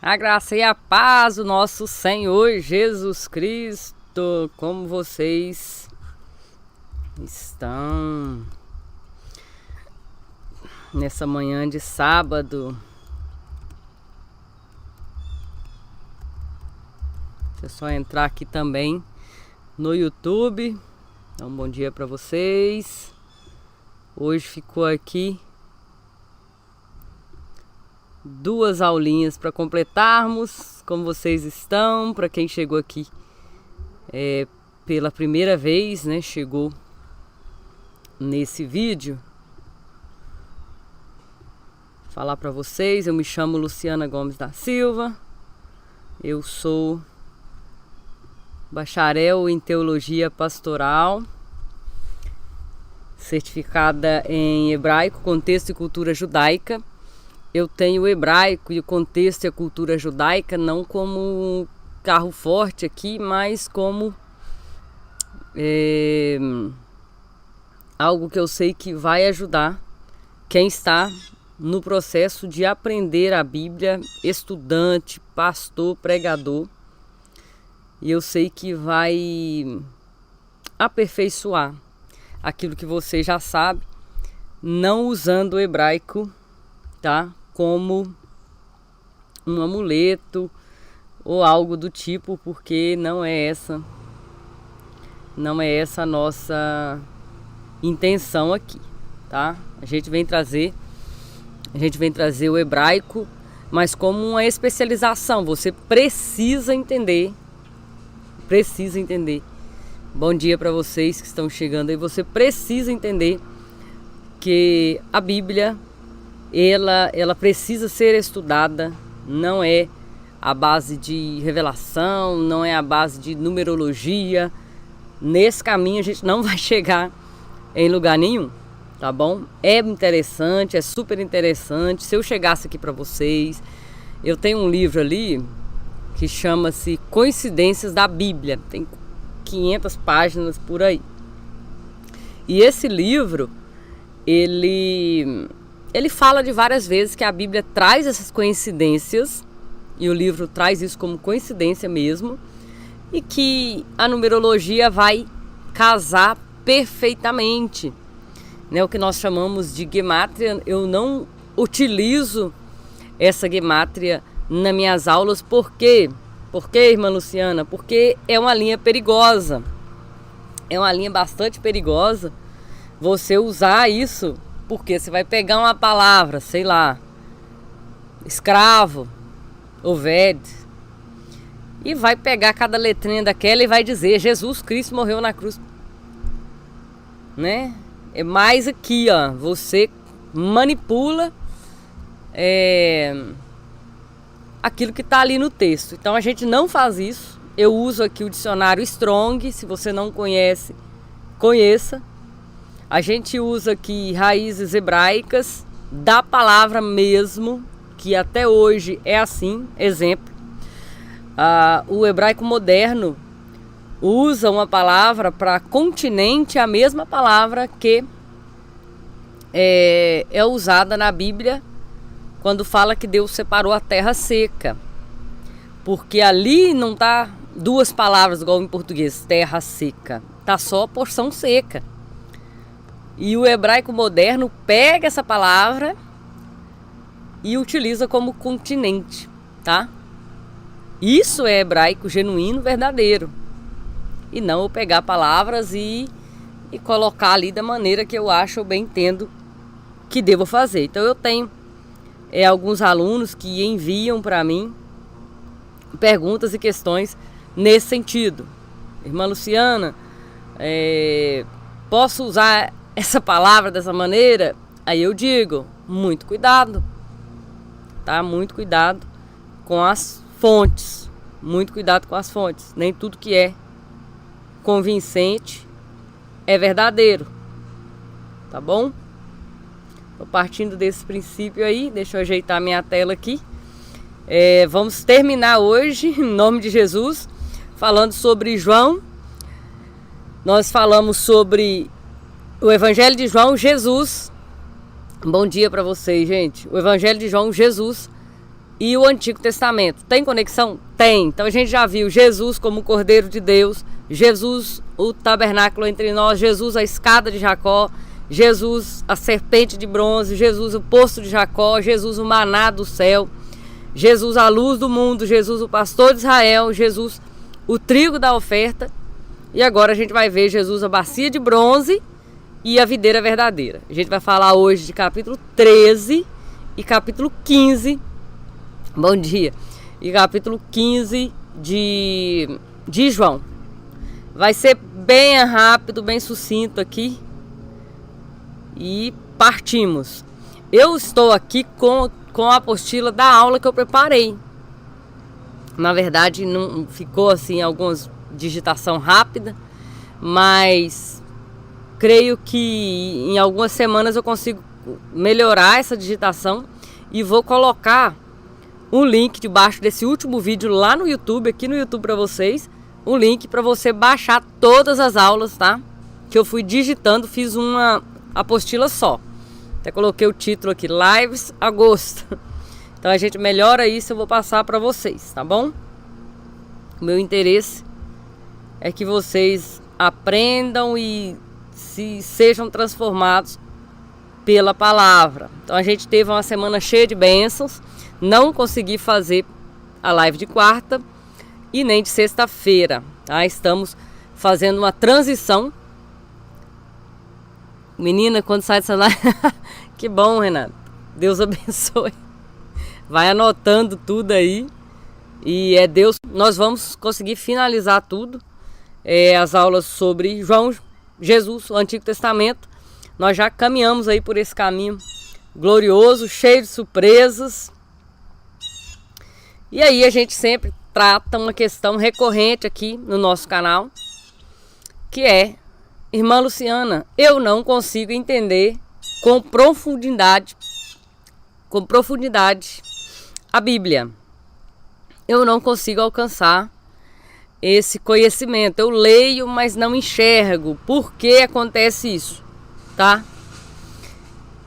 A graça e a paz do nosso Senhor Jesus Cristo. Como vocês estão nessa manhã de sábado? É só entrar aqui também no YouTube. Então, bom dia para vocês. Hoje ficou aqui 2 aulinhas para completarmos. Como vocês estão? Para quem chegou aqui pela primeira vez, né? Chegou nesse vídeo. Falar para vocês, eu me chamo Luciana Gomes da Silva. Eu sou bacharel em Teologia Pastoral, certificada em Hebraico, Contexto e Cultura Judaica. Eu tenho o hebraico e o contexto e a cultura judaica não como carro forte aqui, mas como algo que eu sei que vai ajudar quem está no processo de aprender a Bíblia, estudante, pastor, pregador. E eu sei que vai aperfeiçoar aquilo que você já sabe, não usando o hebraico, tá? Como um amuleto ou algo do tipo, porque não é essa a nossa intenção aqui, tá? A gente vem trazer o hebraico, mas como uma especialização. Você precisa entender. Bom dia para vocês que estão chegando aí. Você precisa entender que a Bíblia ela precisa ser estudada, não é a base de revelação, não é a base de numerologia. Nesse caminho a gente não vai chegar em lugar nenhum, tá bom? É interessante, é super interessante. Se eu chegasse aqui para vocês, eu tenho um livro ali que chama-se Coincidências da Bíblia, tem 500 páginas por aí. E esse livro, ele fala de várias vezes que a Bíblia traz essas coincidências, e o livro traz isso como coincidência mesmo, e que a numerologia vai casar perfeitamente, né? O que nós chamamos de gemátria. Eu não utilizo essa gemátria nas minhas aulas. Por quê? Por quê, irmã Luciana? Porque é uma linha perigosa, é uma linha bastante perigosa você usar isso. Porque você vai pegar uma palavra, sei lá, escravo, oved, e vai pegar cada letrinha daquela e vai dizer Jesus Cristo morreu na cruz, né? É mais aqui, ó, você manipula aquilo que está ali no texto. Então a gente não faz isso. Eu uso aqui o dicionário Strong. Se você não conhece, conheça. A gente usa aqui raízes hebraicas da palavra mesmo, que até hoje é assim. Exemplo, o hebraico moderno usa uma palavra para continente, a mesma palavra que é usada na Bíblia quando fala que Deus separou a terra seca. Porque ali não tá 2 palavras igual em português, terra seca. Tá só a porção seca. E o hebraico moderno pega essa palavra e utiliza como continente, tá? Isso é hebraico genuíno, verdadeiro. E não eu pegar palavras e colocar ali da maneira que eu acho ou bem entendo que devo fazer. Então eu tenho alguns alunos que enviam para mim perguntas e questões nesse sentido. Irmã Luciana, posso usar essa palavra dessa maneira? Aí eu digo, muito cuidado, tá? Muito cuidado com as fontes. Muito cuidado com as fontes. Nem tudo que é convincente é verdadeiro, tá bom? Tô partindo desse princípio aí. Deixa eu ajeitar minha tela aqui. Vamos terminar hoje, em nome de Jesus, falando sobre João. Nós falamos sobre o Evangelho de João, Jesus. Bom dia para vocês, gente. O Evangelho de João, Jesus e o Antigo Testamento. Tem conexão? Tem. Então a gente já viu Jesus como o Cordeiro de Deus, Jesus o tabernáculo entre nós, Jesus a escada de Jacó, Jesus a serpente de bronze, Jesus o poço de Jacó, Jesus o maná do céu, Jesus a luz do mundo, Jesus o pastor de Israel, Jesus o trigo da oferta. E agora a gente vai ver Jesus a bacia de bronze e a videira verdadeira. A gente vai falar hoje de capítulo 13 e capítulo 15. Bom dia. E capítulo 15 de João. Vai ser bem rápido, bem sucinto aqui. E partimos. Eu estou aqui com a apostila da aula que eu preparei. Na verdade, não ficou assim algumas digitação rápida, mas creio que em algumas semanas eu consigo melhorar essa digitação e vou colocar um link debaixo desse último vídeo lá no YouTube, aqui no YouTube para vocês, um link para você baixar todas as aulas, tá? Que eu fui digitando, fiz uma apostila só. Até coloquei o título aqui, Lives Agosto. Então a gente melhora isso, eu vou passar para vocês, tá bom? O meu interesse é que vocês aprendam e sejam transformados pela palavra. Então a gente teve uma semana cheia de bênçãos. Não consegui fazer a live de quarta e nem de sexta-feira, tá? Estamos fazendo uma transição. Menina, quando sai dessa live... Que bom, Renato. Deus abençoe. Vai anotando tudo aí. E é Deus. Nós vamos conseguir finalizar tudo. As aulas sobre João, Jesus, o Antigo Testamento. Nós já caminhamos aí por esse caminho glorioso, cheio de surpresas. E aí a gente sempre trata uma questão recorrente aqui no nosso canal, que é: irmã Luciana, eu não consigo entender com profundidade a Bíblia. Eu não consigo alcançar esse conhecimento. Eu leio, mas não enxergo. Por que acontece isso? Tá?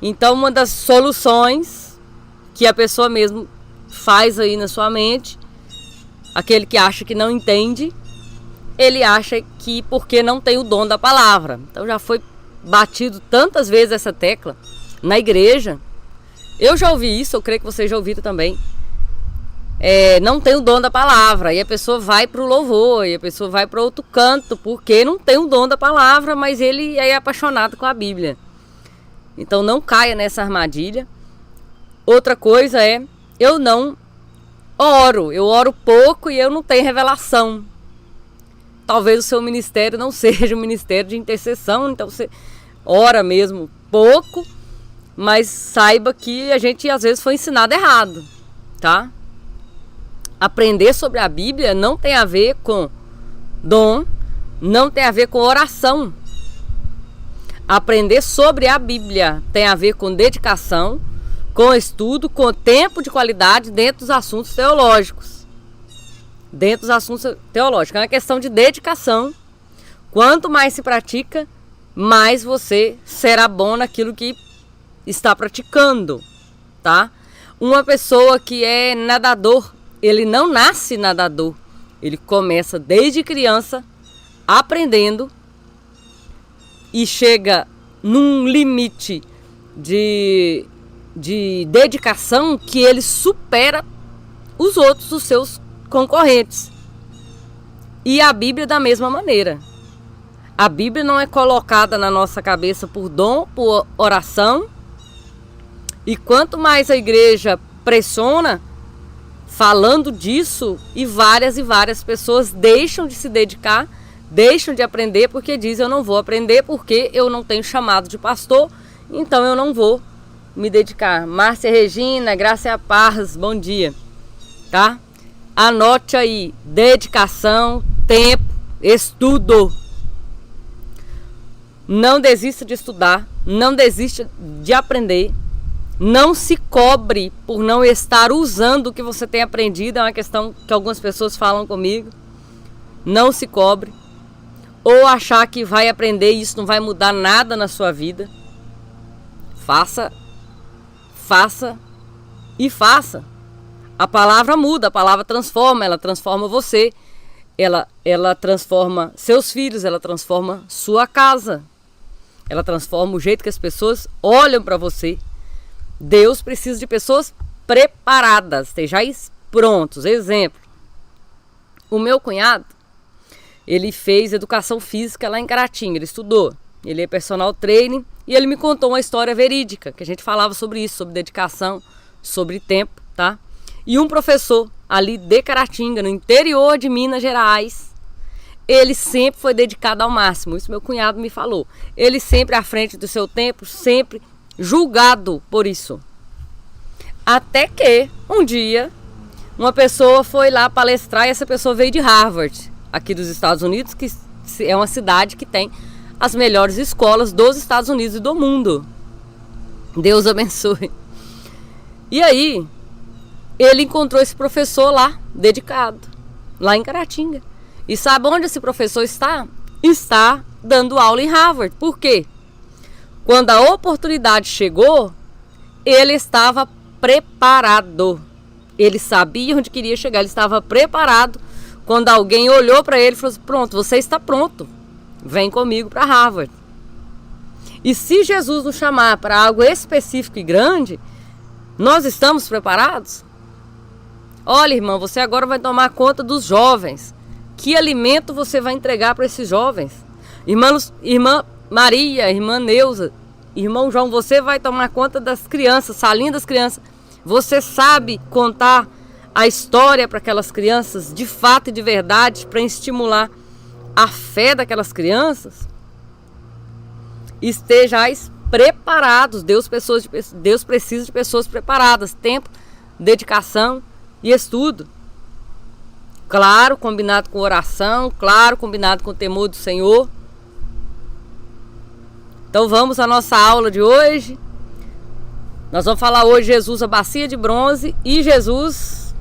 Então, uma das soluções que a pessoa mesmo faz aí na sua mente, aquele que acha que não entende, ele acha que porque não tem o dom da palavra. Então já foi batido tantas vezes essa tecla na igreja. Eu já ouvi isso, eu creio que vocês já ouviram também. Não tem o dom da palavra, e a pessoa vai para o louvor, e a pessoa vai para outro canto, porque não tem o dom da palavra, mas ele é apaixonado com a Bíblia. Então não caia nessa armadilha. Outra coisa é, eu não oro, eu oro pouco e eu não tenho revelação. Talvez o seu ministério não seja um ministério de intercessão, então você ora mesmo pouco, mas saiba que a gente às vezes foi ensinado errado, tá? Aprender sobre a Bíblia não tem a ver com dom, não tem a ver com oração. Aprender sobre a Bíblia tem a ver com dedicação, com estudo, com tempo de qualidade dentro dos assuntos teológicos. Dentro dos assuntos teológicos. É uma questão de dedicação. Quanto mais se pratica, mais você será bom naquilo que está praticando, tá? Uma pessoa que é nadador, ele não nasce nadador. Ele começa desde criança aprendendo e chega num limite de dedicação que ele supera os outros, os seus concorrentes. E a Bíblia da mesma maneira. A Bíblia não é colocada na nossa cabeça por dom, por oração. E quanto mais a igreja pressiona falando disso, e várias pessoas deixam de se dedicar, deixam de aprender, porque dizem: eu não vou aprender porque eu não tenho chamado de pastor, então eu não vou me dedicar. Márcia Regina, graça e a paz, bom dia, tá? Anote aí: dedicação, tempo, estudo. Não desista de estudar, não desista de aprender. Não se cobre por não estar usando o que você tem aprendido. É uma questão que algumas pessoas falam comigo. Não se cobre. Ou achar que vai aprender e isso não vai mudar nada na sua vida. Faça e faça. a palavra muda, a palavra transforma, ela transforma você, ela transforma seus filhos, ela transforma sua casa, ela transforma o jeito que as pessoas olham para você. Deus precisa de pessoas preparadas, estejais prontos. Exemplo, o meu cunhado, ele fez educação física lá em Caratinga, ele estudou, ele é personal trainer e ele me contou uma história verídica, que a gente falava sobre isso, sobre dedicação, sobre tempo, tá? E um professor ali de Caratinga, no interior de Minas Gerais, ele sempre foi dedicado ao máximo, isso meu cunhado me falou. Ele sempre à frente do seu tempo, sempre julgado por isso. Até que um dia uma pessoa foi lá palestrar e essa pessoa veio de Harvard, aqui dos Estados Unidos, que é uma cidade que tem as melhores escolas dos Estados Unidos e do mundo. Deus abençoe. E aí, ele encontrou esse professor lá, dedicado, lá em Caratinga. E sabe onde esse professor está? Está dando aula em Harvard. Por quê? Quando a oportunidade chegou, ele estava preparado. Ele sabia onde queria chegar, ele estava preparado. Quando alguém olhou para ele e falou assim, pronto, você está pronto, vem comigo para Harvard. E se Jesus nos chamar para algo específico e grande, nós estamos preparados? Olha, irmã, você agora vai tomar conta dos jovens. Que alimento você vai entregar para esses jovens? Irmã Maria, irmã Neuza, irmão João, você vai tomar conta das crianças, salinha das crianças. Você sabe contar a história para aquelas crianças, de fato e de verdade, para estimular a fé daquelas crianças? Estejais preparados. Deus precisa de pessoas preparadas. Tempo, dedicação e estudo. Claro, combinado com oração, claro, combinado com o temor do Senhor. Então vamos à nossa aula de hoje. Nós vamos falar hoje Jesus, a bacia de bronze, e Jesus,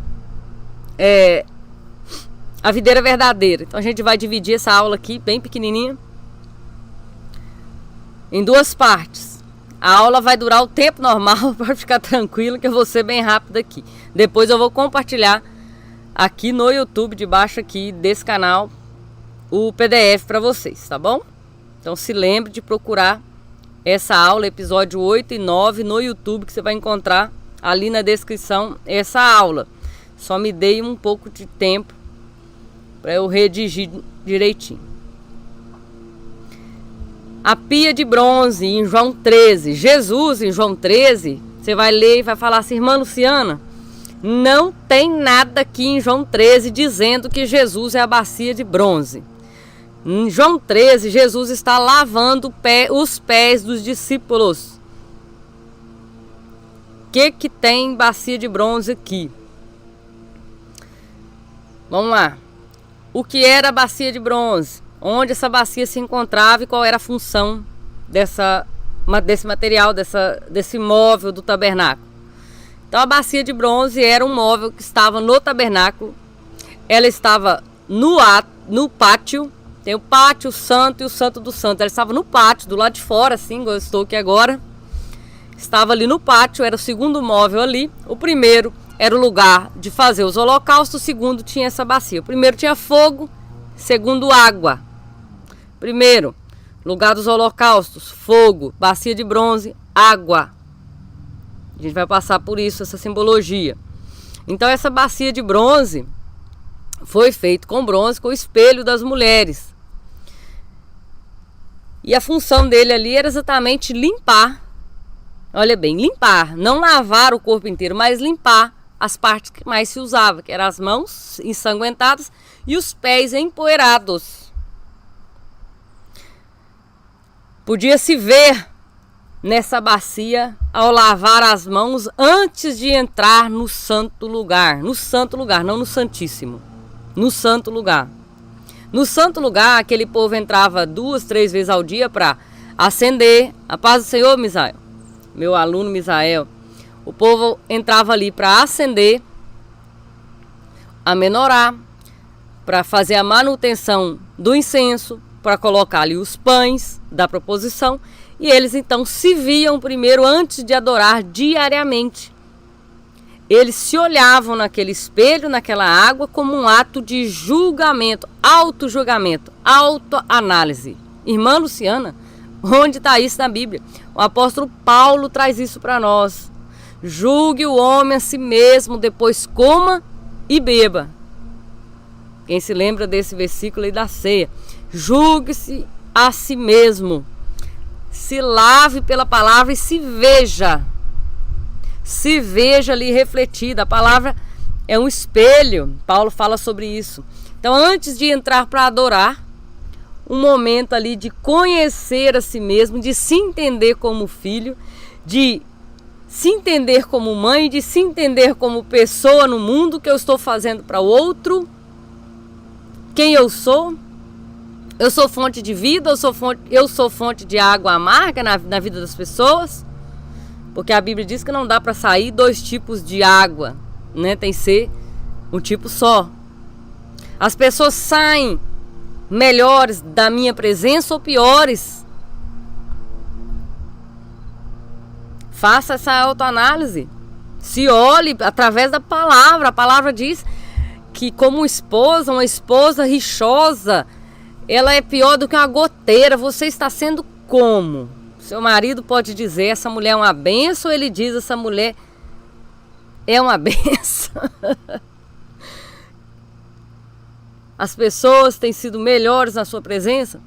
a videira verdadeira. Então a gente vai dividir essa aula aqui, bem pequenininha, em duas partes. A aula vai durar o tempo normal, para ficar tranquilo, que eu vou ser bem rápido aqui. Depois eu vou compartilhar aqui no YouTube, debaixo aqui desse canal, o PDF para vocês, tá bom? Então se lembre de procurar essa aula, episódio 8 e 9 no YouTube, que você vai encontrar ali na descrição essa aula. Só me dei um pouco de tempo para eu redigir direitinho. A pia de bronze em João 13. Jesus em João 13, você vai ler e vai falar assim, irmã Luciana, não tem nada aqui em João 13 dizendo que Jesus é a bacia de bronze. Em João 13, Jesus está lavando os pés dos discípulos. O que tem bacia de bronze aqui? Vamos lá. O que era a bacia de bronze? Onde essa bacia se encontrava e qual era a função desse material, desse móvel do tabernáculo? Então a bacia de bronze era um móvel que estava no tabernáculo. Ela estava no pátio. Tem o pátio santo e o santo do santo. Ela estava no pátio, do lado de fora, assim, como eu estou aqui agora. Estava ali no pátio, era o segundo móvel ali. O primeiro era o lugar de fazer os holocaustos, o segundo tinha essa bacia. O primeiro tinha fogo, segundo água. Primeiro, lugar dos holocaustos, fogo, bacia de bronze, água. A gente vai passar por isso, essa simbologia. Então essa bacia de bronze foi feita com bronze, com o espelho das mulheres. E a função dele ali era exatamente limpar. Olha bem, limpar, não lavar o corpo inteiro, mas limpar as partes que mais se usava, que eram as mãos ensanguentadas e os pés empoeirados. Podia-se ver nessa bacia ao lavar as mãos antes de entrar no santo lugar. No santo lugar, não no santíssimo. No santo lugar. No santo lugar, aquele povo entrava 2, 3 vezes ao dia para acender a paz do Senhor, Misael. Meu aluno Misael. O povo entrava ali para acender a menorá, para fazer a manutenção do incenso, para colocar ali os pães da proposição. E eles então se viam primeiro antes de adorar diariamente. eles se olhavam naquele espelho, naquela água, como um ato de julgamento, auto-julgamento, autoanálise. Irmã Luciana, onde está isso na Bíblia? O apóstolo Paulo traz isso para nós. Julgue o homem a si mesmo, depois coma e beba. Quem se lembra desse versículo aí da ceia? Julgue-se a si mesmo. Se lave pela palavra e se veja. Se veja ali refletida. A palavra é um espelho. Paulo fala sobre isso. Então, antes de entrar para adorar, um momento ali de conhecer a si mesmo, de se entender como filho, de se entender como mãe, de se entender como pessoa no mundo, que eu estou fazendo para o outro, quem eu sou. Eu sou fonte de vida, eu sou fonte de água amarga na vida das pessoas. Porque a Bíblia diz que não dá para sair 2 tipos de água, né? Tem que ser um tipo só. As pessoas saem melhores da minha presença ou piores? Faça essa autoanálise. Se olhe através da palavra. A palavra diz que como uma esposa rixosa, ela é pior do que uma goteira. Você está sendo como? Seu marido pode dizer, essa mulher é uma benção, ou ele diz, essa mulher é uma benção. As pessoas têm sido melhores na sua presença.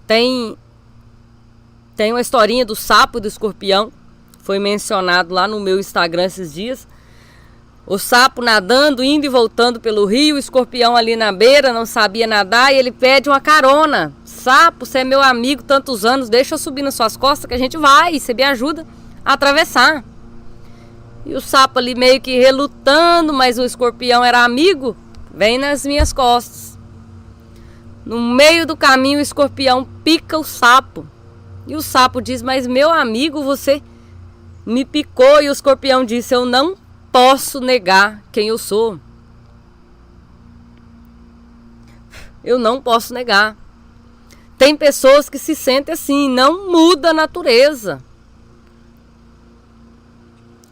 Tem uma historinha do sapo e do escorpião. Foi mencionado lá no meu Instagram esses dias. O sapo nadando, indo e voltando pelo rio, o escorpião ali na beira, não sabia nadar, e ele pede uma carona. Sapo, você é meu amigo tantos anos, deixa eu subir nas suas costas que a gente vai, você me ajuda a atravessar. E o sapo ali meio que relutando, mas o escorpião era amigo, vem nas minhas costas. No meio do caminho o escorpião pica o sapo. E o sapo diz, mas meu amigo, você me picou. E o escorpião disse, eu não posso negar quem eu sou. Eu não posso negar. Tem pessoas que se sentem assim, não muda a natureza.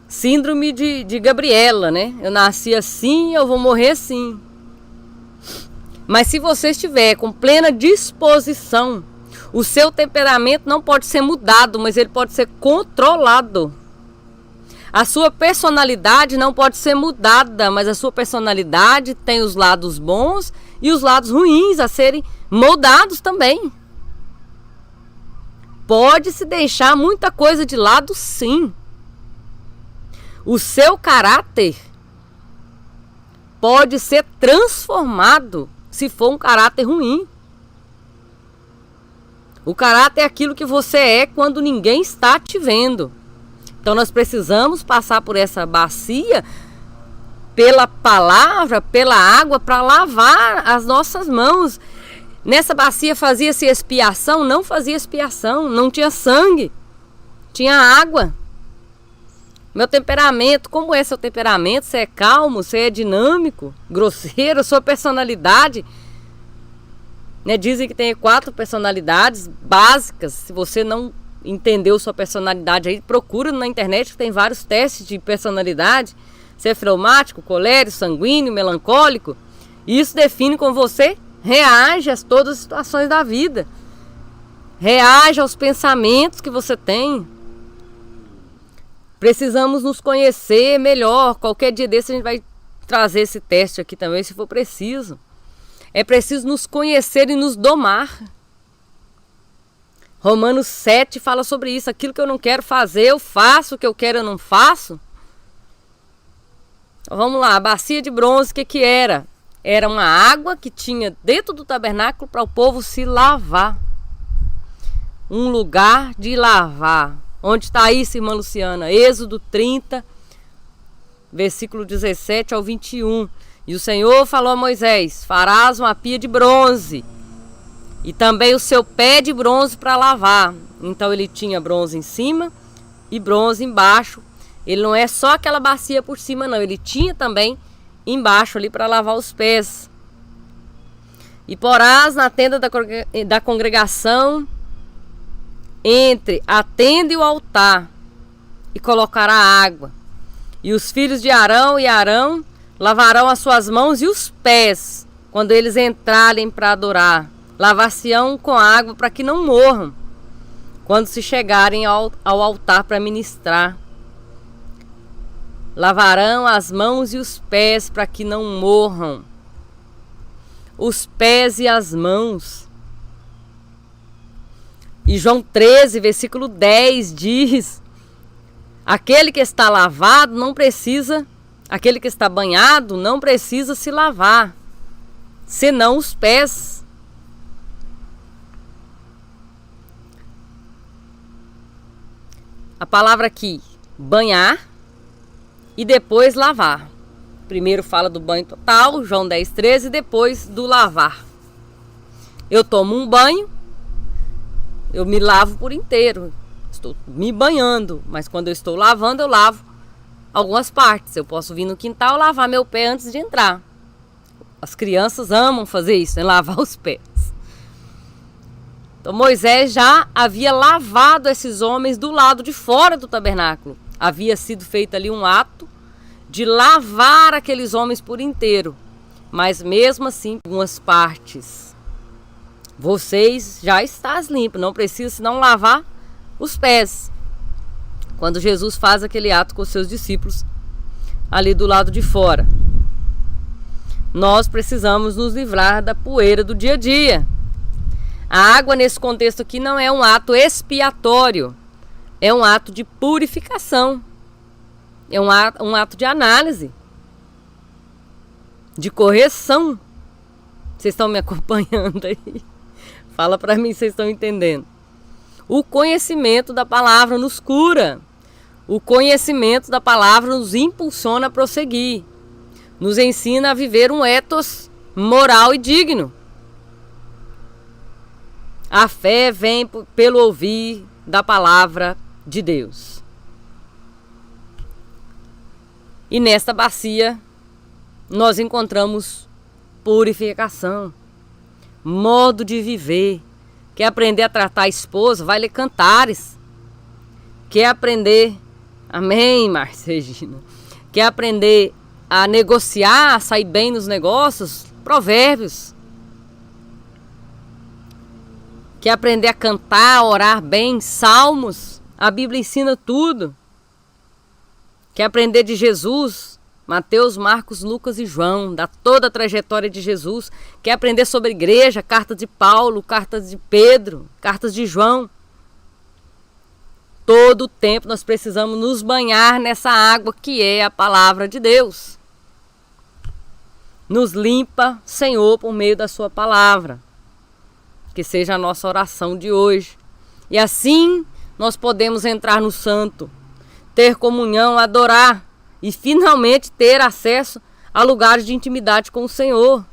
Síndrome de Gabriela, né? Eu nasci assim, eu vou morrer assim. Mas se você estiver com plena disposição, o seu temperamento não pode ser mudado, mas ele pode ser controlado. A sua personalidade não pode ser mudada, mas a sua personalidade tem os lados bons e os lados ruins a serem moldados também. Pode se deixar muita coisa de lado, sim. O seu caráter pode ser transformado se for um caráter ruim. O caráter é aquilo que você é quando ninguém está te vendo. Então nós precisamos passar por essa bacia, pela palavra, pela água, para lavar as nossas mãos. Nessa bacia fazia-se expiação? Não fazia expiação, não tinha sangue, tinha água. Meu temperamento, como é seu temperamento? Você é calmo, você é dinâmico, grosseiro, sua personalidade, né? Dizem que tem 4 personalidades básicas. Se você não entendeu sua personalidade aí, procura na internet que tem vários testes de personalidade. Você é fleumático, colérico, sanguíneo, melancólico. Isso define como você reage a todas as situações da vida. Reage aos pensamentos que você tem. Precisamos nos conhecer melhor. Qualquer dia desse a gente vai trazer esse teste aqui também, se for preciso. É preciso nos conhecer e nos domar. Romanos 7 fala sobre isso. Aquilo que eu não quero fazer, eu faço. O que eu quero, eu não faço. Então, vamos lá. A bacia de bronze, o que era? Era uma água que tinha dentro do tabernáculo para o povo se lavar. Um lugar de lavar. Onde está isso, irmã Luciana? Êxodo 30, versículo 17 ao 21. E o Senhor falou a Moisés, farás uma pia de bronze e também o seu pé de bronze para lavar. Então ele tinha bronze em cima e bronze embaixo. Ele não é só aquela bacia por cima não, ele tinha também embaixo ali para lavar os pés. E porás na tenda da congregação entre a tenda e o altar, e colocará água, E os filhos de Arão e Arão lavarão as suas mãos e os pés quando eles entrarem para adorar. Lavar-se-ão com água para que não morram quando se chegarem ao altar para ministrar. Lavarão as mãos e os pés para que não morram. Os pés e as mãos. E João 13, versículo 10 diz: aquele que está lavado não precisa, aquele que está banhado não precisa se lavar, senão os pés. A palavra aqui, banhar e depois lavar. Primeiro fala do banho total, João 10, 13, e depois do lavar. Eu tomo um banho, eu me lavo por inteiro. Estou me banhando, mas quando eu estou lavando, eu lavo algumas partes. Eu posso vir no quintal lavar meu pé antes de entrar. As crianças amam fazer isso, lavar os pés. Então Moisés já havia lavado esses homens do lado de fora do tabernáculo. Havia sido feito ali um ato de lavar aqueles homens por inteiro. Mas mesmo assim, algumas partes. Vocês já estão limpos, não precisa senão lavar os pés. Quando Jesus faz aquele ato com os seus discípulos ali do lado de fora. Nós precisamos nos livrar da poeira do dia a dia. A água nesse contexto aqui não é um ato expiatório, é um ato de purificação, é um ato de análise, de correção. Vocês estão me acompanhando aí? Fala para mim se vocês estão entendendo. O conhecimento da palavra nos cura. O conhecimento da palavra nos impulsiona a prosseguir. Nos ensina a viver um ethos moral e digno. A fé vem pelo ouvir da palavra de Deus. E nesta bacia nós encontramos purificação, modo de viver. Quer aprender a tratar a esposa? Vai ler Cantares. Quer aprender, amém, Márcia Regina? Quer aprender a negociar, a sair bem nos negócios? Provérbios. Quer aprender a cantar, a orar bem? Salmos. A Bíblia ensina tudo. Quer aprender de Jesus? Mateus, Marcos, Lucas e João, dá toda a trajetória de Jesus. Quer aprender sobre a igreja? Cartas de Paulo, cartas de Pedro, cartas de João. Todo o tempo nós precisamos nos banhar nessa água que é a palavra de Deus. Nos limpa, Senhor, por meio da sua palavra. Que seja a nossa oração de hoje. E assim nós podemos entrar no santo, ter comunhão, adorar e finalmente ter acesso a lugares de intimidade com o Senhor.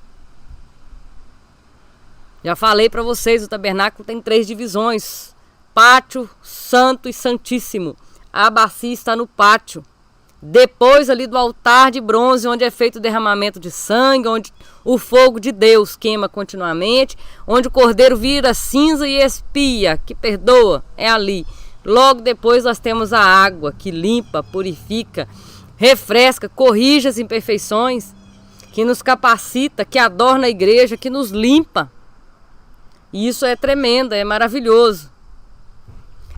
Já falei para vocês, o tabernáculo tem 3 divisões: pátio, santo e santíssimo. A bacia está no pátio, depois ali do altar de bronze, onde é feito o derramamento de sangue, onde o fogo de Deus queima continuamente, onde o cordeiro vira cinza e expia, que perdoa, é ali. Logo depois nós temos a água que limpa, purifica, refresca, corrige as imperfeições, que nos capacita, que adorna a igreja, que nos limpa. E isso é tremendo, é maravilhoso.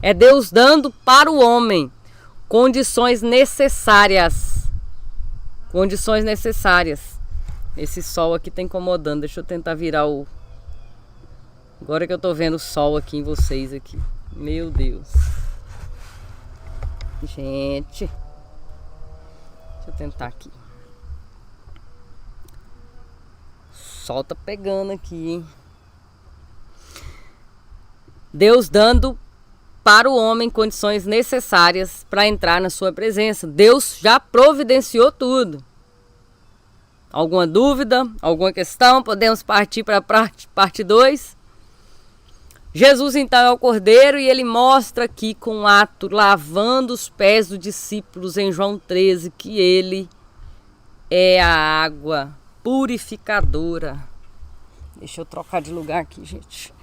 É Deus dando para o homem condições necessárias. Condições necessárias. Esse sol aqui tá incomodando. Deixa eu tentar virar o... Agora que eu tô vendo o sol aqui em vocês aqui. Meu Deus. Gente. Deixa eu tentar aqui. O sol tá pegando aqui, hein? Deus dando para o homem condições necessárias para entrar na sua presença. Deus já providenciou tudo. Alguma dúvida? Alguma questão? Podemos partir para a parte 2? Jesus então é o Cordeiro e ele mostra aqui com um ato lavando os pés dos discípulos em João 13 que ele é a água purificadora. Deixa eu trocar de lugar aqui, gente.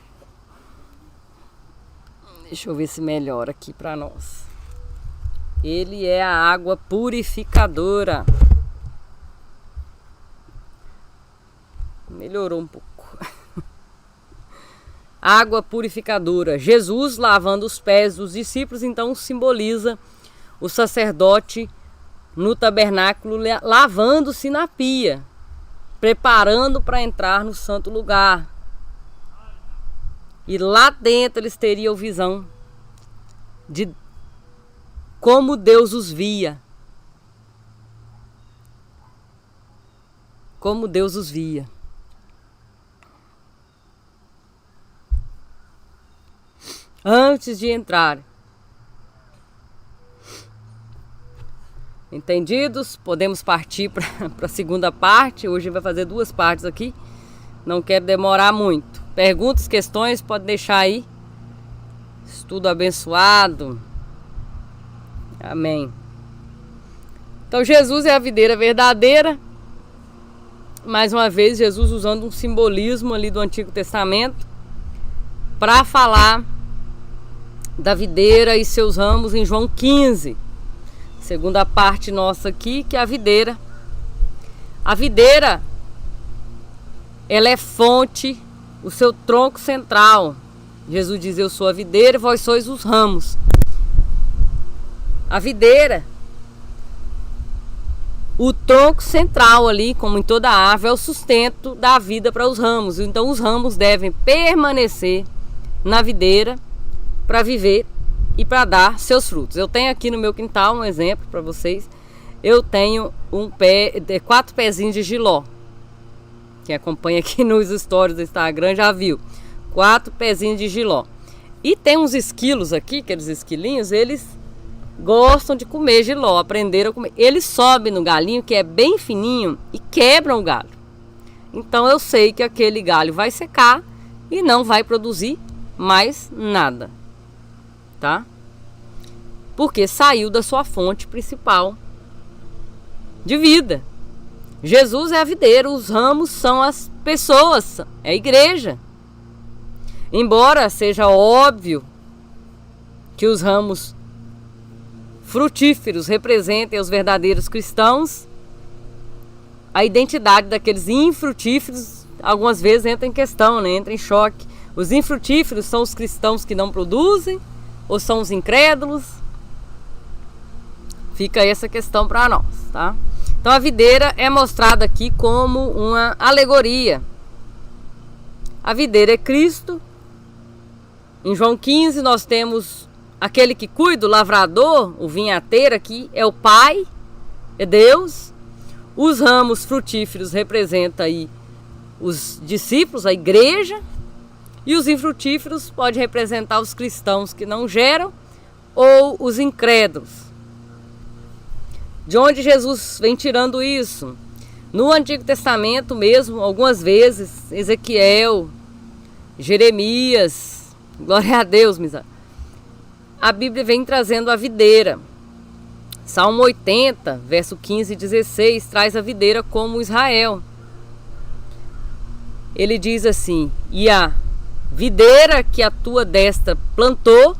Deixa eu ver se melhora aqui para nós. Ele é a água purificadora. Melhorou um pouco. Água purificadora. Jesus lavando os pés dos discípulos, então simboliza o sacerdote no tabernáculo lavando-se na pia, preparando para entrar no santo lugar. E lá dentro eles teriam visão de como Deus os via. Como Deus os via. Antes de entrar. Entendidos? Podemos partir para a segunda parte. Hoje vai fazer 2 partes aqui. Não quero demorar muito. Perguntas, questões, pode deixar aí. Estudo abençoado. Amém. Então Jesus é a videira verdadeira. Mais uma vez, Jesus usando um simbolismo ali do Antigo Testamento para falar da videira e seus ramos em João 15. Segunda parte nossa aqui, que é a videira. A videira, ela é fonte, o seu tronco central. Jesus diz: eu sou a videira e vós sois os ramos. A videira, o tronco central ali, como em toda árvore, é o sustento da vida para os ramos. Então os ramos devem permanecer na videira para viver e para dar seus frutos. Eu tenho aqui no meu quintal um exemplo para vocês. Eu tenho 4 pezinhos de jiló. Quem acompanha aqui nos stories do Instagram já viu. 4 pezinhos de jiló. E tem uns esquilos aqui, aqueles esquilinhos, eles gostam de comer jiló, aprenderam a comer. Eles sobem no galinho, que é bem fininho, e quebram o galho. Então eu sei que aquele galho vai secar e não vai produzir mais nada. Tá? Porque saiu da sua fonte principal de vida. Jesus é a videira, os ramos são as pessoas, é a igreja. Embora seja óbvio que os ramos frutíferos representem os verdadeiros cristãos, a identidade daqueles infrutíferos algumas vezes entra em questão, né? Entra em choque. Os infrutíferos são os cristãos que não produzem ou são os incrédulos? Fica aí essa questão para nós, tá? Então a videira é mostrada aqui como uma alegoria. A videira é Cristo. Em João 15 nós temos aquele que cuida, o lavrador, o vinhateiro aqui, é o Pai, é Deus. Os ramos frutíferos representam aí os discípulos, a igreja. E os infrutíferos pode representar os cristãos que não geram ou os incrédulos. De onde Jesus vem tirando isso? No Antigo Testamento mesmo, algumas vezes, Ezequiel, Jeremias, glória a Deus, a Bíblia vem trazendo a videira. Salmo 80, verso 15 e 16, traz a videira como Israel. Ele diz assim: e a videira que a tua destra plantou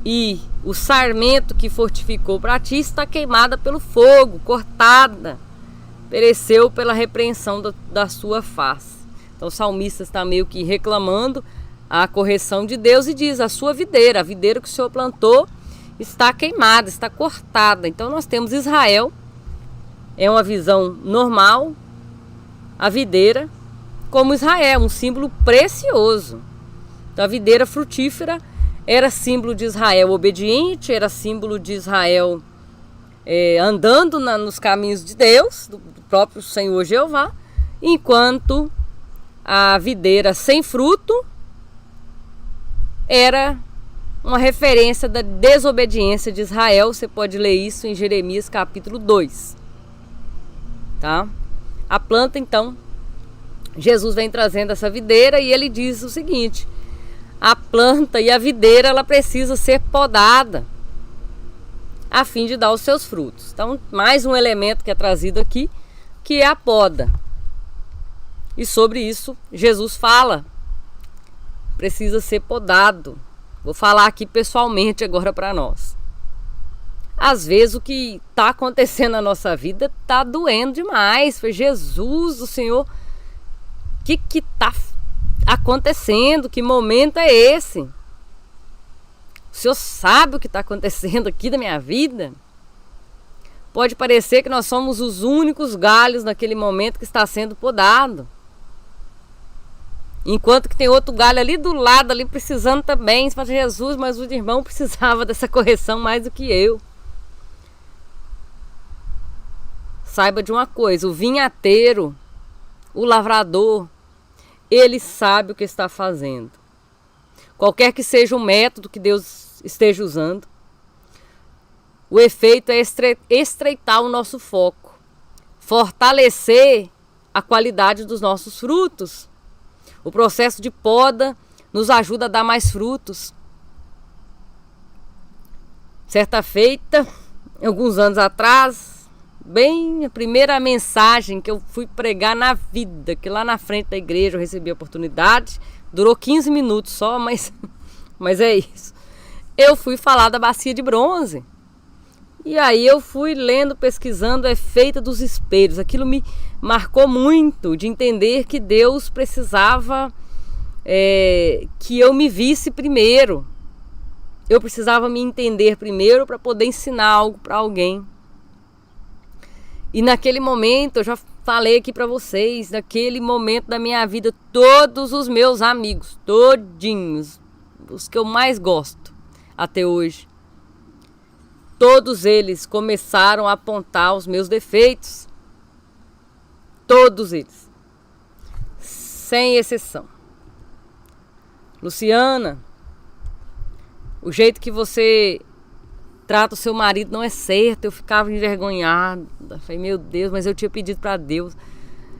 e o sarmento que fortificou para ti está queimada pelo fogo, cortada, pereceu pela repreensão da sua face. Então o salmista está meio que reclamando a correção de Deus e diz: a sua videira, a videira que o Senhor plantou, está queimada, está cortada. Então nós temos Israel, é uma visão normal, a videira como Israel, um símbolo precioso. Então a videira frutífera era símbolo de Israel obediente, era símbolo de Israel andando nos caminhos de Deus, do próprio Senhor Jeová, enquanto a videira sem fruto era uma referência da desobediência de Israel. Você pode ler isso em Jeremias capítulo 2. Tá? A planta, então, Jesus vem trazendo essa videira e ele diz o seguinte: a planta e a videira, ela precisa ser podada a fim de dar os seus frutos. Então, mais um elemento que é trazido aqui, que é a poda. E sobre isso, Jesus fala: precisa ser podado. Vou falar aqui pessoalmente agora para nós. às vezes o que está acontecendo na nossa vida está doendo demais. Foi Jesus, o Senhor, o que está acontecendo? Que momento é esse? O Senhor sabe o que está acontecendo aqui na minha vida? Pode parecer que nós somos os únicos galhos naquele momento que está sendo podado. Enquanto que tem outro galho ali do lado, ali precisando também. Você fala, Jesus, mas o irmão precisava dessa correção mais do que eu. Saiba de uma coisa, o vinhateiro, o lavrador, ele sabe o que está fazendo. Qualquer que seja o método que Deus esteja usando, o efeito é estreitar o nosso foco, fortalecer a qualidade dos nossos frutos. O processo de poda nos ajuda a dar mais frutos. Certa feita, alguns anos atrás, bem a primeira mensagem que eu fui pregar na vida, que lá na frente da igreja eu recebi a oportunidade, durou 15 minutos só, mas é isso. Eu fui falar da bacia de bronze. E aí eu fui lendo, pesquisando o efeito dos espelhos. Aquilo me marcou muito, de entender que Deus precisava que eu me visse primeiro. Eu precisava me entender primeiro para poder ensinar algo para alguém. E naquele momento, eu já falei aqui para vocês, naquele momento da minha vida, todos os meus amigos, todinhos, os que eu mais gosto até hoje, todos eles começaram a apontar os meus defeitos. Todos eles. Sem exceção. Luciana, o jeito que você trata o seu marido não é certo. Eu ficava envergonhada. Falei, meu Deus, mas eu tinha pedido para Deus.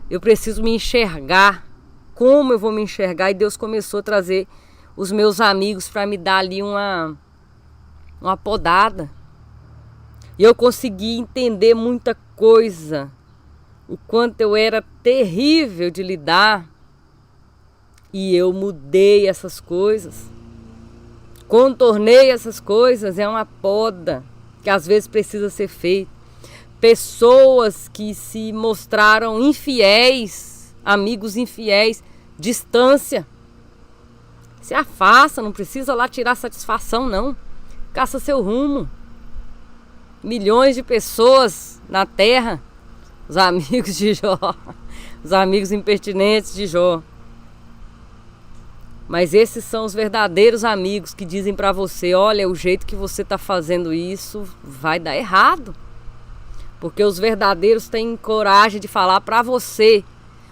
Eu preciso me enxergar. Como eu vou me enxergar? E Deus começou a trazer os meus amigos para me dar ali uma podada. E eu consegui entender muita coisa. O quanto eu era terrível de lidar. E eu mudei essas coisas. Contornei essas coisas. É uma poda que às vezes precisa ser feita. Pessoas que se mostraram infiéis, amigos infiéis, distância. Se afasta, não precisa lá tirar satisfação não. Caça seu rumo. Milhões de pessoas na terra, os amigos de Jó, os amigos impertinentes de Jó. Mas esses são os verdadeiros amigos que dizem para você, olha, o jeito que você está fazendo isso vai dar errado. Porque os verdadeiros têm coragem de falar para você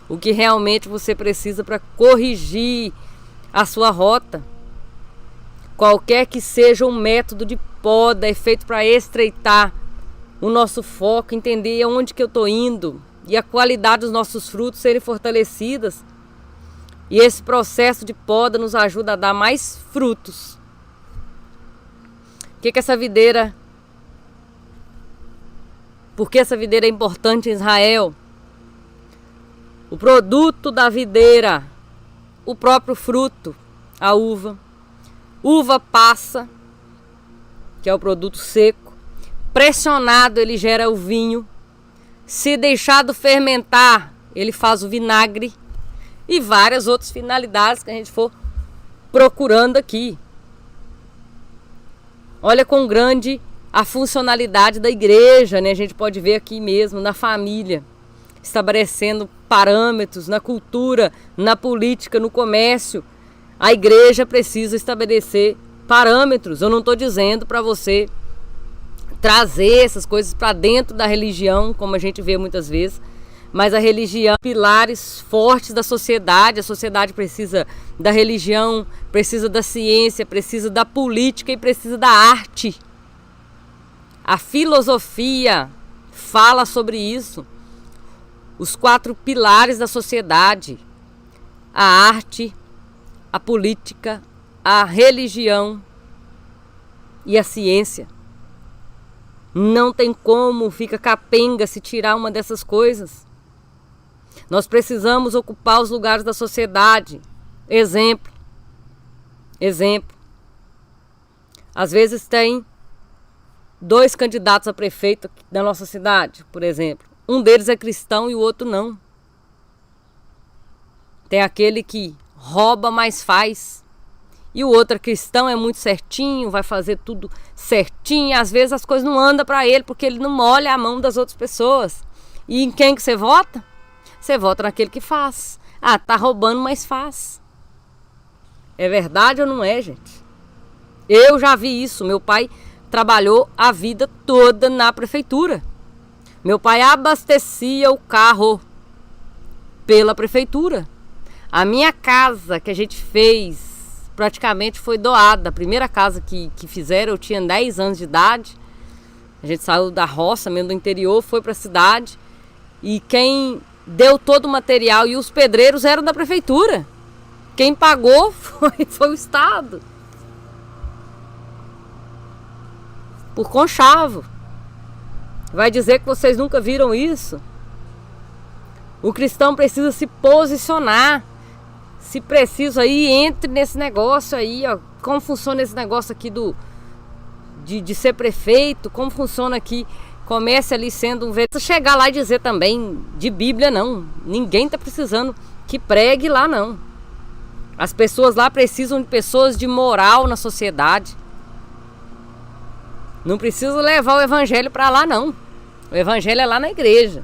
o que realmente você precisa para corrigir a sua rota. Qualquer que seja um método de poda é feito para estreitar o nosso foco, entender aonde que eu estou indo e a qualidade dos nossos frutos serem fortalecidas. E esse processo de poda nos ajuda a dar mais frutos. Por que essa videira é importante em Israel? O produto da videira, o próprio fruto, a uva. Uva passa, que é o produto seco. Pressionado, ele gera o vinho. Se deixado fermentar, ele faz o vinagre. E várias outras finalidades que a gente for procurando aqui. Olha quão grande a funcionalidade da igreja, né? A gente pode ver aqui mesmo, na família. Estabelecendo parâmetros na cultura, na política, no comércio. A igreja precisa estabelecer parâmetros. Eu não estou dizendo para você trazer essas coisas para dentro da religião, como a gente vê muitas vezes. Mas a religião, pilares fortes da sociedade. A sociedade precisa da religião, precisa da ciência, precisa da política e precisa da arte. A filosofia fala sobre isso. Os 4 pilares da sociedade: a arte, a política, a religião e a ciência. Não tem como, fica capenga se tirar uma dessas coisas. Nós precisamos ocupar os lugares da sociedade. Exemplo. Às vezes tem 2 candidatos a prefeito da nossa cidade, por exemplo. Um deles é cristão e o outro não. Tem aquele que rouba, mas faz. E o outro é cristão, é muito certinho, vai fazer tudo certinho. Às vezes as coisas não andam para ele porque ele não molha a mão das outras pessoas. E em quem que você vota? Você vota naquele que faz. Ah, tá roubando, mas faz. É verdade ou não é, gente? Eu já vi isso. Meu pai trabalhou a vida toda na prefeitura. Meu pai abastecia o carro pela prefeitura. A minha casa que a gente fez praticamente foi doada. A primeira casa que fizeram, eu tinha 10 anos de idade. A gente saiu da roça, mesmo do interior, foi para a cidade. E quem deu todo o material e os pedreiros eram da prefeitura. Quem pagou foi o Estado. Por conchavo. Vai dizer que vocês nunca viram isso? O cristão precisa se posicionar. Se preciso aí, entre nesse negócio aí, ó. Como funciona esse negócio aqui de ser prefeito, como funciona aqui. Comece ali sendo um vereador. Chegar lá e dizer também de Bíblia, não. Ninguém tá precisando que pregue lá, não. As pessoas lá precisam de pessoas de moral na sociedade. Não precisa levar o evangelho para lá, não. O evangelho é lá na igreja.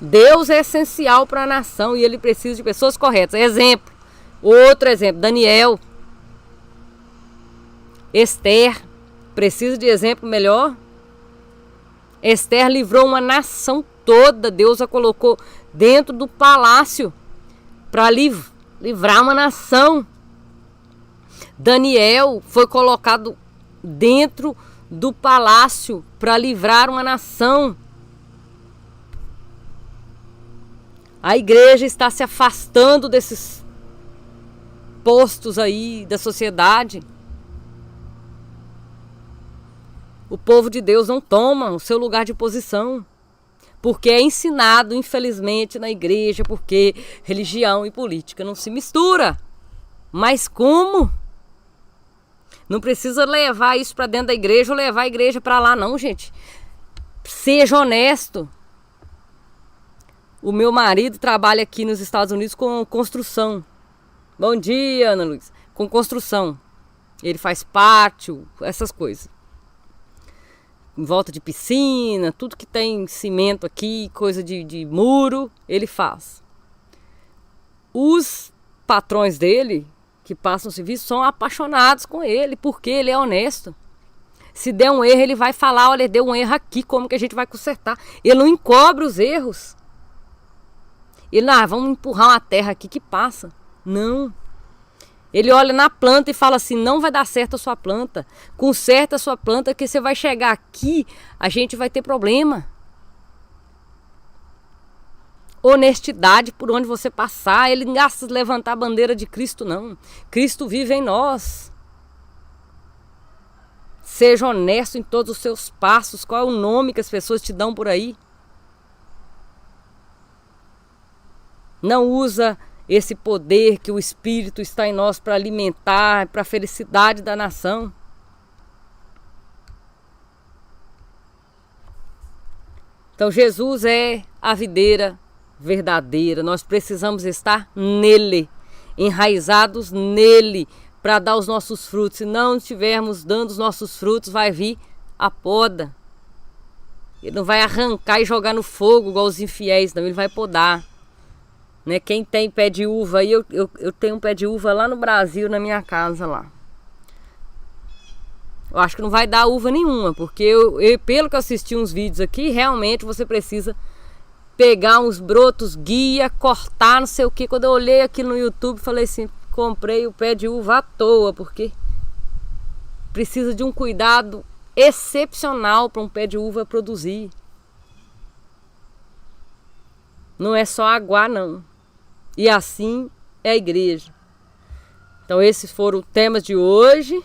Deus é essencial para a nação e ele precisa de pessoas corretas. Exemplo. Outro exemplo. Daniel. Esther. Precisa de exemplo melhor? Esther livrou uma nação toda. Deus a colocou dentro do palácio para livrar uma nação. Daniel foi colocado dentro do palácio para livrar uma nação. A igreja está se afastando desses postos aí da sociedade. O povo de Deus não toma o seu lugar de posição, porque é ensinado, infelizmente, na igreja, porque religião e política não se mistura. Mas como? Não precisa levar isso para dentro da igreja ou levar a igreja para lá, não, gente. Seja honesto. O meu marido trabalha aqui nos Estados Unidos com construção. Bom dia, Ana Luísa. Com construção. Ele faz pátio, essas coisas. Em volta de piscina, tudo que tem cimento aqui, coisa de muro, ele faz. Os patrões dele, que passam serviço, são apaixonados com ele, porque ele é honesto. Se der um erro, ele vai falar, olha, deu um erro aqui, como que a gente vai consertar? Ele não encobre os erros. Ele, vamos empurrar uma terra aqui que passa. Não. Ele olha na planta e fala assim, não vai dar certo a sua planta. Conserta a sua planta, que você vai chegar aqui, a gente vai ter problema. Honestidade por onde você passar. Ele não gasta de levantar a bandeira de Cristo, não. Cristo vive em nós. Seja honesto em todos os seus passos. Qual é o nome que as pessoas te dão por aí? Não usa esse poder que o Espírito está em nós para alimentar, para a felicidade da nação. Então Jesus é a videira verdadeira. Nós precisamos estar nele, enraizados nele, para dar os nossos frutos. Se não estivermos dando os nossos frutos, vai vir a poda. Ele não vai arrancar e jogar no fogo igual os infiéis, não. Ele vai podar. Né? Quem tem pé de uva aí, eu tenho um pé de uva lá no Brasil, na minha casa lá. Eu acho que não vai dar uva nenhuma, porque pelo que eu assisti uns vídeos aqui, realmente você precisa pegar uns brotos, guia, cortar, não sei o que. Quando eu olhei aqui no YouTube, falei assim, comprei o pé de uva à toa, porque precisa de um cuidado excepcional para um pé de uva produzir. Não é só aguar, não. E assim é a igreja. Então esses foram os temas de hoje.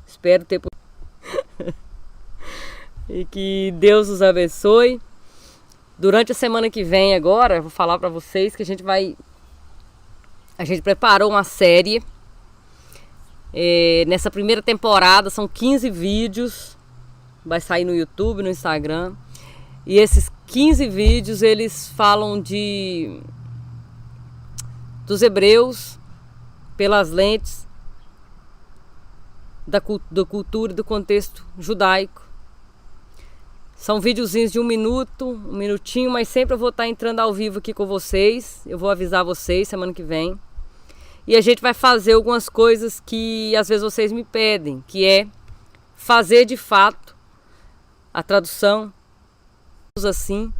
Espero ter... E que Deus os abençoe. Durante a semana que vem agora, eu vou falar para vocês que a gente preparou uma série. Nessa primeira temporada são 15 vídeos vai sair no YouTube, no Instagram. E esses 15 vídeos, eles falam dos hebreus pelas lentes da cultura e do contexto judaico. São videozinhos de 1 minuto, 1 minutinho, mas sempre eu vou estar entrando ao vivo aqui com vocês. Eu vou avisar vocês semana que vem. E a gente vai fazer algumas coisas que às vezes vocês me pedem, que é fazer de fato a tradução, assim,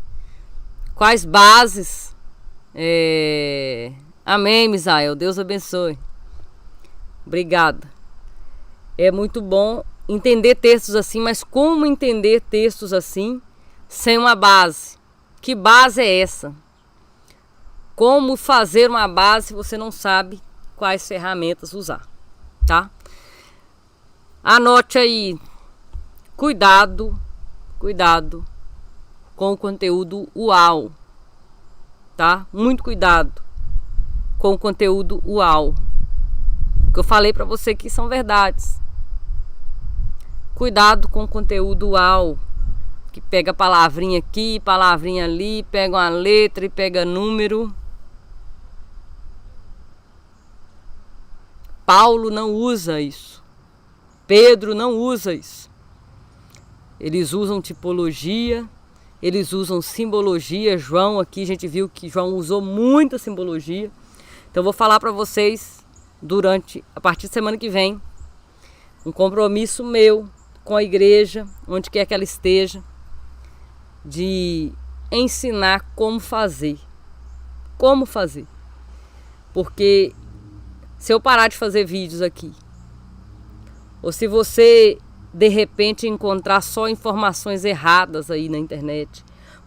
quais bases. Amém, Misael, Deus abençoe. Obrigada. É muito bom entender textos assim, mas como entender textos assim sem uma base? Que base é essa? Como fazer uma base se você não sabe quais ferramentas usar, tá? Anote aí. Cuidado com o conteúdo uau, tá? Muito cuidado com o conteúdo uau. O que eu falei para você que são verdades. Cuidado com o conteúdo uau, que pega palavrinha aqui, palavrinha ali, pega uma letra e pega número. Paulo não usa isso. Pedro não usa isso. Eles usam tipologia, eles usam simbologia. João aqui, a gente viu que João usou muita simbologia. Então eu vou falar para vocês a partir de semana que vem, um compromisso meu com a igreja, onde quer que ela esteja, de ensinar como fazer. Como fazer. Porque se eu parar de fazer vídeos aqui, ou se você de repente encontrar só informações erradas aí na internet,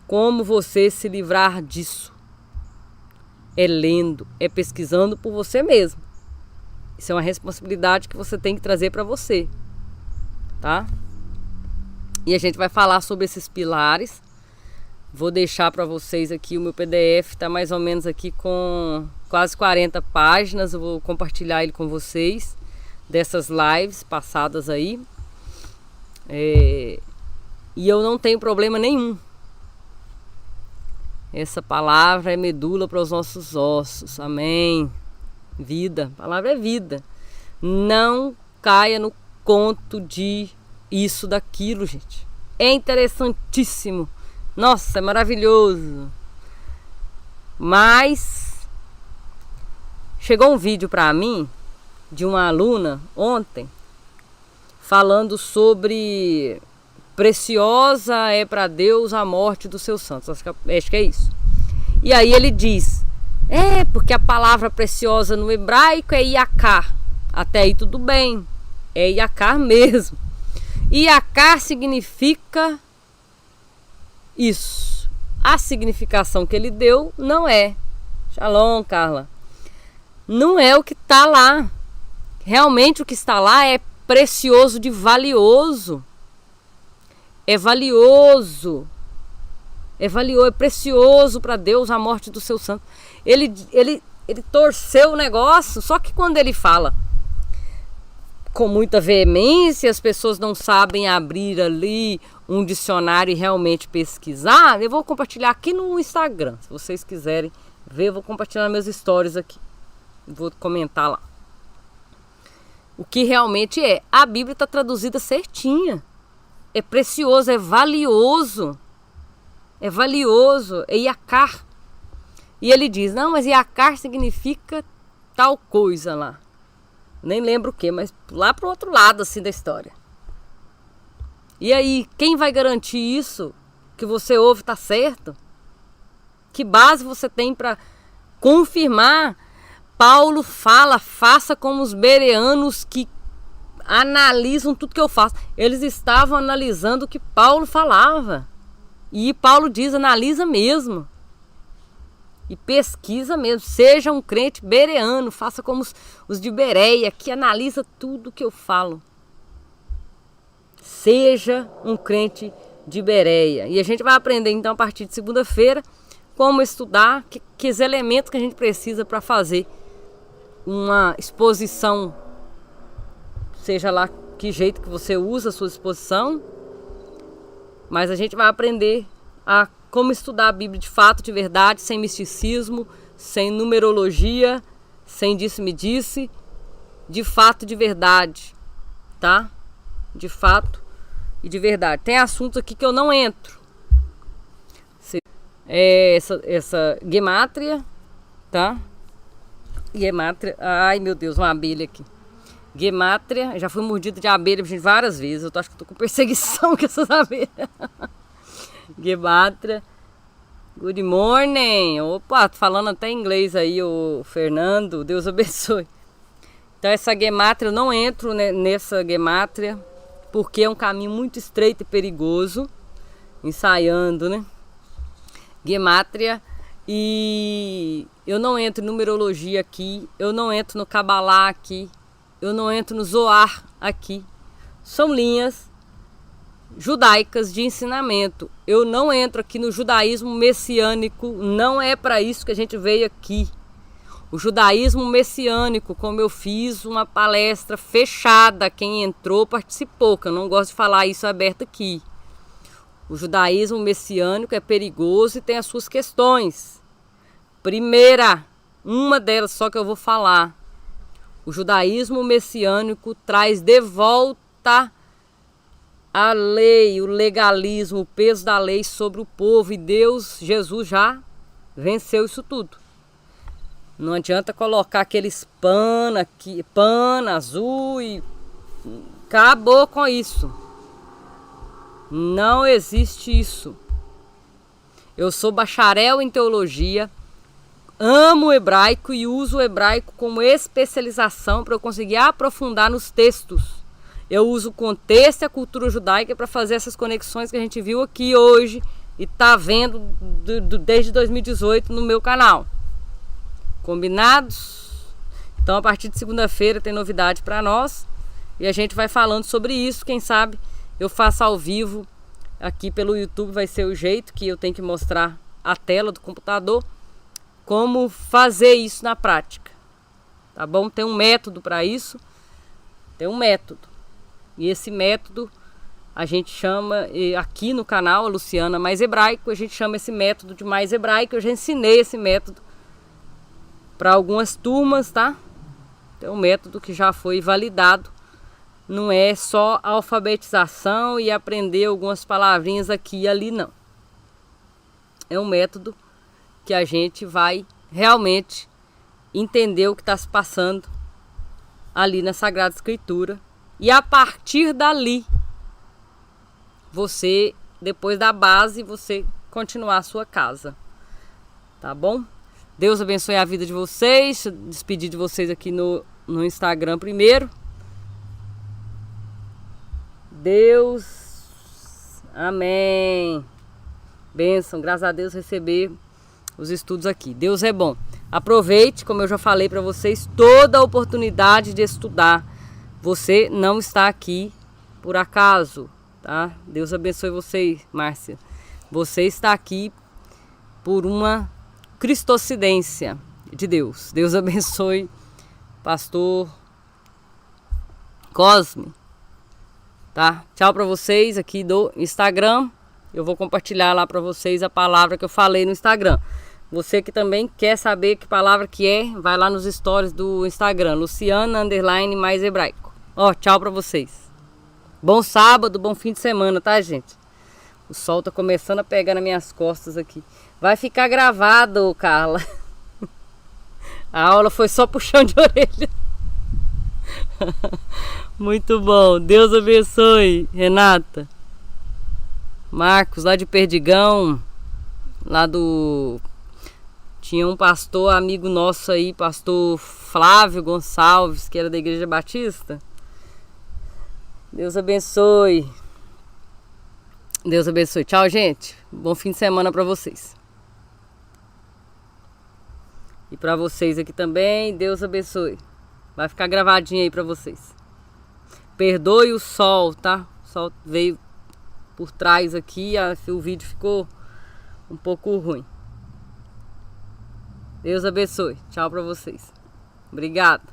como você se livrar disso? É lendo, é pesquisando por você mesmo. Isso é uma responsabilidade que você tem que trazer para você, tá? E a gente vai falar sobre esses pilares. Vou deixar para vocês aqui o meu PDF, tá mais ou menos aqui com quase 40 páginas. Eu vou compartilhar ele com vocês, dessas lives passadas aí. E eu não tenho problema nenhum. Essa palavra é medula para os nossos ossos. Amém. Vida. A palavra é vida. Não caia no conto de isso, daquilo, gente. É interessantíssimo. Nossa, é maravilhoso. Mas chegou um vídeo para mim de uma aluna ontem falando sobre preciosa é para Deus a morte dos seus santos. Acho que é isso. E aí ele diz: porque a palavra preciosa no hebraico é Iacar. Até aí tudo bem. É Iacar mesmo. Iacar significa isso. A significação que ele deu não é. Shalom, Carla. Não é o que está lá. Realmente o que está lá é precioso de valioso. É valioso. É valioso, é precioso para Deus a morte do seu santo. Ele torceu o negócio, só que quando ele fala com muita veemência, as pessoas não sabem abrir ali um dicionário e realmente pesquisar. Eu vou compartilhar aqui no Instagram, se vocês quiserem ver, eu vou compartilhar meus stories aqui. Vou comentar lá. O que realmente é. A Bíblia está traduzida certinha. É precioso, é valioso. É valioso, é Iacar. E ele diz: não, mas Iacar significa tal coisa lá. Nem lembro o que, mas lá pro outro lado assim da história. E aí, quem vai garantir isso? Que você ouve tá certo? Que base você tem para confirmar? Paulo fala: faça como os bereanos que analisam tudo que eu faço. Eles estavam analisando o que Paulo falava. E Paulo diz: analisa mesmo. E pesquisa mesmo. Seja um crente bereano. Faça como os de Bereia, que analisa tudo que eu falo. Seja um crente de Bereia. E a gente vai aprender então a partir de segunda-feira como estudar, que elementos que a gente precisa para fazer uma exposição, seja lá que jeito que você usa a sua exposição, Mas a gente vai aprender a como estudar a Bíblia de fato, de verdade, sem misticismo, sem numerologia, sem disse-me-disse, de fato, de verdade, tá? De fato e de verdade. Tem assuntos aqui que eu não entro. Essa gemátria, tá? Gemátria, ai meu Deus, uma abelha aqui. Gemátria, já fui mordida de abelha várias vezes. Eu acho que eu tô com perseguição com essas abelhas. Gemátria. Good morning. Opa, tô falando até inglês aí, o Fernando. Deus abençoe. Então essa gemátria, eu não entro nessa gemátria, porque é um caminho muito estreito e perigoso. Ensaiando, né? Gemátria. E eu não entro em numerologia aqui. Eu não entro no Cabalá aqui. Eu não entro no Zoar aqui. São linhas judaicas de ensinamento. Eu não entro aqui no judaísmo messiânico. Não é para isso que a gente veio aqui. O judaísmo messiânico, como eu fiz uma palestra fechada, quem entrou participou, que eu não gosto de falar isso aberto aqui. O judaísmo messiânico é perigoso e tem as suas questões. Primeira, uma delas só que eu vou falar. O judaísmo messiânico traz de volta a lei, o legalismo, o peso da lei sobre o povo. E Deus, Jesus já venceu isso tudo. Não adianta colocar aqueles pano aqui, pano azul e acabou com isso. Não existe isso. Eu sou bacharel em teologia, amo o hebraico e uso o hebraico como especialização para eu conseguir aprofundar nos textos. Eu uso o contexto e a cultura judaica para fazer essas conexões que a gente viu aqui hoje e está vendo desde 2018 no meu canal. Combinados? Então a partir de segunda-feira tem novidade para nós e a gente vai falando sobre isso. Quem sabe eu faço ao vivo aqui pelo YouTube, vai ser o jeito que eu tenho que mostrar a tela do computador, como fazer isso na prática, tá bom? Tem um método para isso, tem um método, e esse método a gente chama, aqui no canal, a Luciana Mais Hebraico, a gente chama esse método de Mais Hebraico. Eu já ensinei esse método para algumas turmas, tá? É um método que já foi validado. Não é só alfabetização e aprender algumas palavrinhas aqui e ali, não. É um método que a gente vai realmente entender o que está se passando ali na Sagrada Escritura. E a partir dali, você, depois da base, você continuar a sua casa. Tá bom? Deus abençoe a vida de vocês. Deixa eu despedir de vocês aqui no Instagram primeiro. Deus, amém. Bênção, graças a Deus receber os estudos aqui. Deus é bom. Aproveite, como eu já falei para vocês, toda a oportunidade de estudar. Você não está aqui por acaso, tá? Deus abençoe você, Márcia. Você está aqui por uma cristocidência de Deus. Deus abençoe, pastor Cosme. Tá? Tchau para vocês aqui do Instagram. Eu vou compartilhar lá para vocês a palavra que eu falei no Instagram. Você que também quer saber que palavra que é, vai lá nos stories do Instagram, Luciana _ Mais Hebraico. Ó, tchau para vocês. Bom sábado, bom fim de semana, tá, gente? O sol tá começando a pegar nas minhas costas aqui. Vai ficar gravado, Carla. A aula foi só puxão de orelha. Muito bom. Deus abençoe, Renata. Marcos, lá de Perdigão. Lá do... Tinha um pastor amigo nosso aí, pastor Flávio Gonçalves, que era da Igreja Batista. Deus abençoe. Deus abençoe. Tchau, gente. Bom fim de semana para vocês. E para vocês aqui também, Deus abençoe. Vai ficar gravadinho aí para vocês. Perdoe o sol, tá? O sol veio por trás aqui, o vídeo ficou um pouco ruim. Deus abençoe. Tchau para vocês. Obrigada.